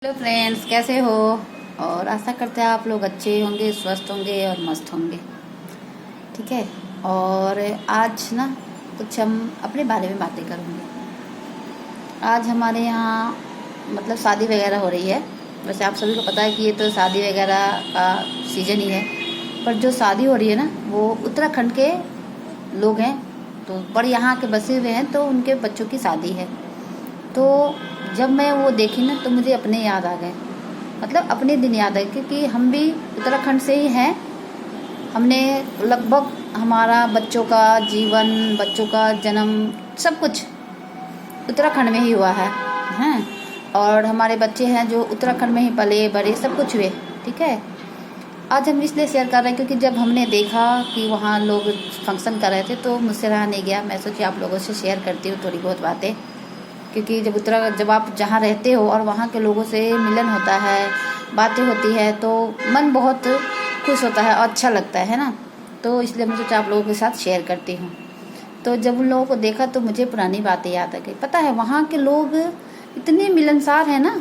Hello friends, कैसे हो। और आशा करते हैं आप लोग अच्छे होंगे, स्वस्थ होंगे और मस्त होंगे। ठीक है। और आज ना कुछ हम अपने बारे में बातें करेंगे। आज हमारे यहाँ मतलब शादी वगैरह हो रही है। वैसे आप सभी को पता है कि ये तो शादी वगैरह का सीज़न ही है, पर जो शादी हो रही है ना वो उत्तराखंड के लोग हैं, तो पर यहाँ के बसे हुए हैं, तो उनके बच्चों की शादी है। तो जब मैं वो देखी ना तो मुझे अपने याद आ गए, मतलब अपने दिन याद आए, क्योंकि हम भी उत्तराखंड से ही हैं। हमने लगभग हमारा बच्चों का जीवन, बच्चों का जन्म, सब कुछ उत्तराखंड में ही हुआ है हैं। और हमारे बच्चे हैं जो उत्तराखंड में ही पले बड़े, सब कुछ हुए। ठीक है। आज हम इसलिए शेयर कर रहे हैं क्योंकि जब हमने देखा कि वहाँ लोग फंक्शन कर रहे थे तो मुझसे रहा नहीं गया। मैं सोची आप लोगों से शेयर करती हूँ थोड़ी बहुत बातें, क्योंकि जब आप जहाँ रहते हो और वहाँ के लोगों से मिलन होता है, बातें होती है, तो मन बहुत खुश होता है और अच्छा लगता है ना। तो इसलिए मैं सोचा आप लोगों के साथ शेयर करती हूँ। तो जब उन लोगों को देखा तो मुझे पुरानी बातें याद आ गई। पता है वहाँ के लोग इतने मिलनसार हैं ना,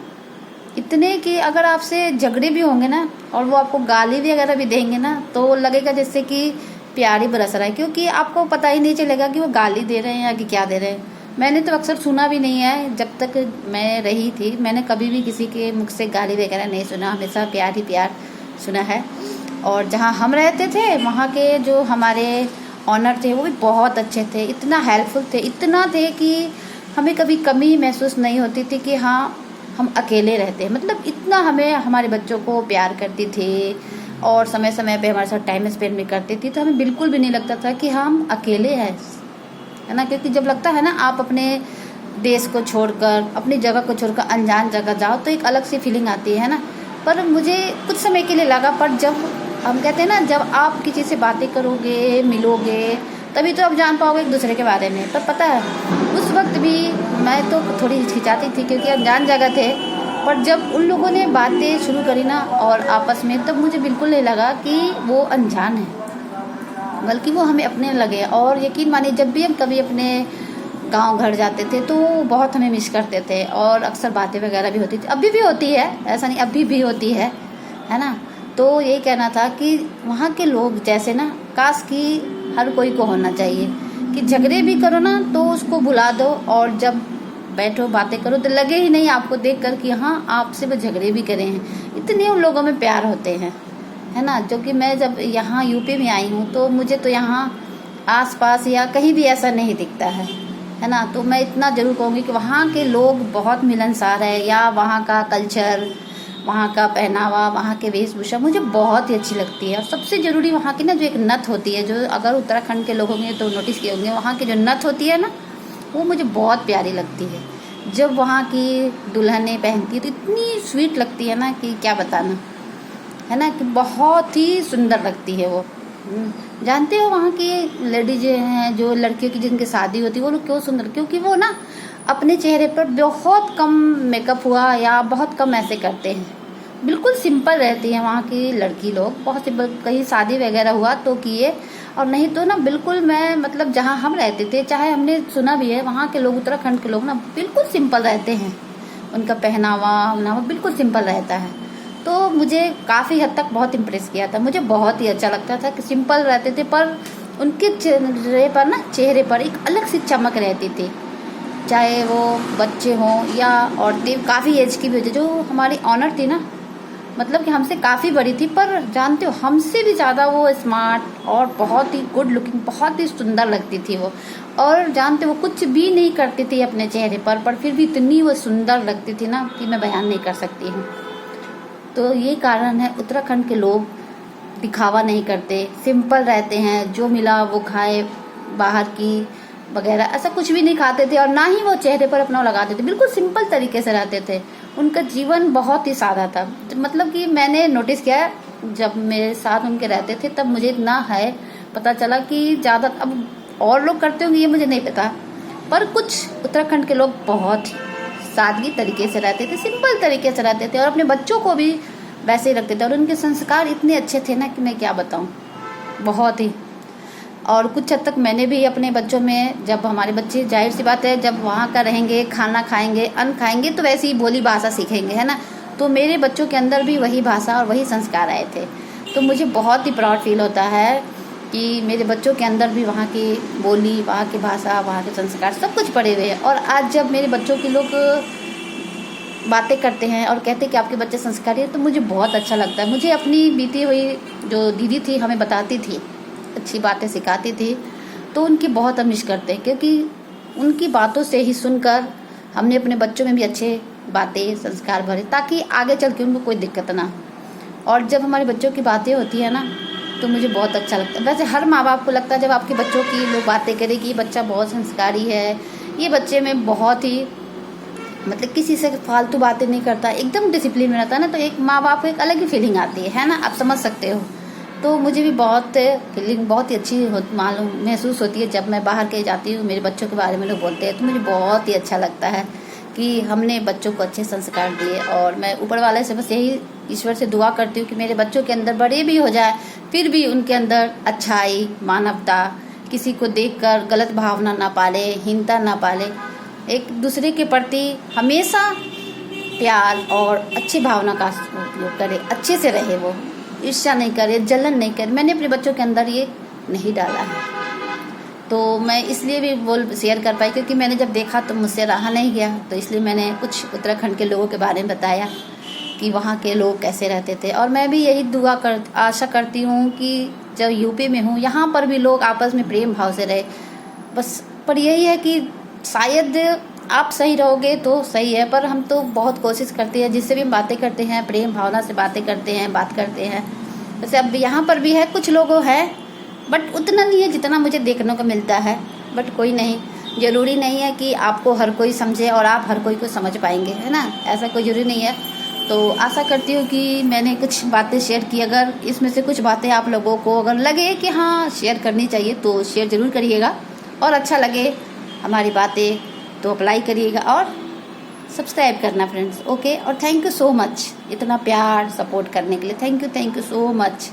इतने कि अगर आपसे झगड़े भी होंगे ना और वो आपको गाली वगैरह भी देंगे ना तो लगेगा जैसे कि प्यार ही बरस रहा है, क्योंकि आपको पता ही नहीं चलेगा कि वो गाली दे रहे हैं या कि क्या दे रहे हैं। मैंने तो अक्सर सुना भी नहीं है, जब तक मैं रही थी मैंने कभी भी किसी के मुख से गाली वगैरह नहीं सुना, हमेशा प्यार ही प्यार सुना है। और जहाँ हम रहते थे वहाँ के जो हमारे ऑनर थे वो भी बहुत अच्छे थे, इतना हेल्पफुल थे, इतना थे कि हमें कभी कमी महसूस नहीं होती थी कि हाँ हम अकेले रहते हैं। मतलब इतना हमें हमारे बच्चों को प्यार करती थी और समय समय पे हमारे साथ टाइम स्पेंड भी करती थी, तो हमें बिल्कुल भी नहीं लगता था कि हम अकेले हैं, है ना। क्योंकि जब लगता है ना आप अपने देश को छोड़कर, अपनी जगह को छोड़कर अनजान जगह जाओ तो एक अलग सी फीलिंग आती है ना। पर मुझे कुछ समय के लिए लगा, पर जब हम कहते हैं ना जब आप किसी से बातें करोगे, मिलोगे, तभी तो आप जान पाओगे एक दूसरे के बारे में। पर पता है उस वक्त भी मैं तो थोड़ी हिचकिचाती थी क्योंकि अनजान जगह थे, पर जब उन लोगों ने बातें शुरू करी ना और आपस में, तब मुझे बिल्कुल नहीं लगा कि वो अनजान है, बल्कि वो हमें अपने लगे। और यकीन मानिए जब भी हम कभी अपने गांव घर जाते थे तो बहुत हमें मिस करते थे और अक्सर बातें वगैरह भी होती थी, अभी भी होती है, ऐसा नहीं, अभी भी होती है ना। तो यही कहना था कि वहाँ के लोग जैसे ना काश कि हर कोई को होना चाहिए कि झगड़े भी करो ना तो उसको भुला दो, और जब बैठो बातें करो तो लगे ही नहीं आपको देख कर कि हाँ आपसे वो झगड़े भी करे हैं। इतने उन लोगों में प्यार होते हैं, है ना। जो कि मैं जब यहाँ यूपी में आई हूँ तो मुझे तो यहाँ आसपास या कहीं भी ऐसा नहीं दिखता है ना। तो मैं इतना ज़रूर कहूँगी कि वहाँ के लोग बहुत मिलनसार है, या वहाँ का कल्चर, वहाँ का पहनावा, वहाँ के वेशभूषा मुझे बहुत ही अच्छी लगती है। और सबसे ज़रूरी वहाँ की ना जो एक नथ होती है, जो अगर उत्तराखंड के लोग होंगे तो नोटिस किए होंगे, वहाँ की जो नथ होती है ना वो मुझे बहुत प्यारी लगती है। जब वहाँ की दुल्हनें पहनती है तो इतनी स्वीट लगती है ना कि क्या बताना, है ना, कि बहुत ही सुंदर लगती है वो। जानते हो वहाँ की लेडीज हैं जो लड़कियों की जिनकी शादी होती है वो लोग क्यों सुंदर, क्योंकि वो ना अपने चेहरे पर बहुत कम मेकअप हुआ या बहुत कम ऐसे करते हैं, बिल्कुल सिंपल रहती है वहाँ की लड़की लोग, बहुत सिंपल। कहीं शादी वगैरह हुआ तो किए, और नहीं तो ना बिल्कुल। मैं मतलब जहाँ हम रहते थे, चाहे हमने सुना भी है वहाँ के लोग, उत्तराखंड के लोग ना बिल्कुल सिंपल रहते हैं, उनका पहनावा बिल्कुल सिंपल रहता है। तो मुझे काफ़ी हद तक बहुत इम्प्रेस किया था, मुझे बहुत ही अच्छा लगता था कि सिंपल रहते थे, पर उनके चेहरे पर एक अलग सी चमक रहती थी, चाहे वो बच्चे हों या औरतें काफ़ी एज की भी होती। जो हमारी ऑनर थी ना, मतलब कि हमसे काफ़ी बड़ी थी, पर जानते हो हमसे भी ज़्यादा वो स्मार्ट और बहुत ही गुड लुकिंग, बहुत ही सुंदर लगती थी वो। और जानते हो वो कुछ भी नहीं करती थी अपने चेहरे पर फिर भी इतनी वो सुंदर लगती थी ना कि मैं बयान नहीं कर सकती हूँ। तो ये कारण है उत्तराखंड के लोग दिखावा नहीं करते, सिंपल रहते हैं, जो मिला वो खाए, बाहर की वगैरह ऐसा कुछ भी नहीं खाते थे, और ना ही वो चेहरे पर अपना लगाते थे, बिल्कुल सिंपल तरीके से रहते थे। उनका जीवन बहुत ही सादा था। मतलब कि मैंने नोटिस किया जब मेरे साथ उनके रहते थे तब मुझे इतना है पता चला कि ज़्यादा, अब और लोग करते होंगे ये मुझे नहीं पता, पर कुछ उत्तराखंड के लोग बहुत सादगी तरीके से रहते थे, सिंपल तरीके से रहते थे, और अपने बच्चों को भी वैसे ही रखते थे। और उनके संस्कार इतने अच्छे थे ना कि मैं क्या बताऊं, बहुत ही। और कुछ हद तक मैंने भी अपने बच्चों में, जब हमारे बच्चे जाहिर सी बात है जब वहाँ का रहेंगे, खाना खाएंगे, अन्न खाएंगे, तो वैसे ही बोली भाषा सीखेंगे, है ना। तो मेरे बच्चों के अंदर भी वही भाषा और वही संस्कार आए थे। तो मुझे बहुत ही प्राउड फील होता है कि मेरे बच्चों के अंदर भी वहाँ की बोली, वहाँ की भाषा, वहाँ के संस्कार सब कुछ पड़े हुए हैं। और आज जब मेरे बच्चों के लोग बातें करते हैं और कहते हैं कि आपके बच्चे संस्कारी हैं, तो मुझे बहुत अच्छा लगता है। मुझे अपनी बीती हुई जो दीदी थी हमें बताती थी, अच्छी बातें सिखाती थी, तो उनकी बहुत हम मिस करते हैं, क्योंकि उनकी बातों से ही सुनकर हमने अपने बच्चों में भी अच्छे बातें संस्कार भरे, ताकि आगे चल के उनको कोई दिक्कत ना हो। और जब हमारे बच्चों की बातें होती है ना, तो मुझे बहुत अच्छा लगता है। वैसे हर माँ बाप को लगता है जब आपके बच्चों की लोग बातें करें कि ये बच्चा बहुत संस्कारी है, ये बच्चे में बहुत ही मतलब किसी से फालतू बातें नहीं करता, एकदम डिसिप्लिन में रहता है ना, तो एक माँ बाप को एक अलग ही फीलिंग आती है ना, आप समझ सकते हो। तो मुझे भी बहुत फीलिंग बहुत ही अच्छी मालूम महसूस होती है जब मैं बाहर कहीं जाती हूँ, मेरे बच्चों के बारे में लोग बोलते हैं, तो मुझे बहुत ही अच्छा लगता है कि हमने बच्चों को अच्छे संस्कार दिए। और मैं ऊपर वाले से बस यही ईश्वर से दुआ करती हूँ कि मेरे बच्चों के अंदर बड़े भी हो जाए फिर भी उनके अंदर अच्छाई, मानवता, किसी को देखकर गलत भावना ना पाले, हीनता ना पाले, एक दूसरे के प्रति हमेशा प्यार और अच्छी भावना का उपयोग करे, अच्छे से रहे, वो ईर्ष्या नहीं करे, जलन नहीं करे। मैंने अपने बच्चों के अंदर ये नहीं डाला है, तो मैं इसलिए भी शेयर कर पाई क्योंकि मैंने जब देखा तो मुझसे रहा नहीं गया। तो इसलिए मैंने कुछ उत्तराखंड के लोगों के बारे में बताया कि वहाँ के लोग कैसे रहते थे। और मैं भी यही आशा करती हूँ कि जब यूपी में हूँ यहाँ पर भी लोग आपस में प्रेम भाव से रहे बस। पर यही है कि शायद आप सही रहोगे तो सही है, पर हम तो बहुत कोशिश करते हैं, जिससे भी बातें करते हैं प्रेम भावना से बातें करते हैं, बात करते हैं। वैसे अब यहाँ पर भी है कुछ लोगों है, बट उतना नहीं है जितना मुझे देखने को मिलता है। बट कोई नहीं, ज़रूरी नहीं है कि आपको हर कोई समझे और आप हर कोई को समझ पाएंगे, है ना, ऐसा कोई ज़रूरी नहीं है। तो आशा करती हूँ कि मैंने कुछ बातें शेयर की, अगर इसमें से कुछ बातें आप लोगों को अगर लगे कि हाँ शेयर करनी चाहिए तो शेयर ज़रूर करिएगा, और अच्छा लगे हमारी बातें तो अप्लाई करिएगा और सब्सक्राइब करना फ्रेंड्स। ओके, और थैंक यू सो मच इतना प्यार सपोर्ट करने के लिए। Thank you so much.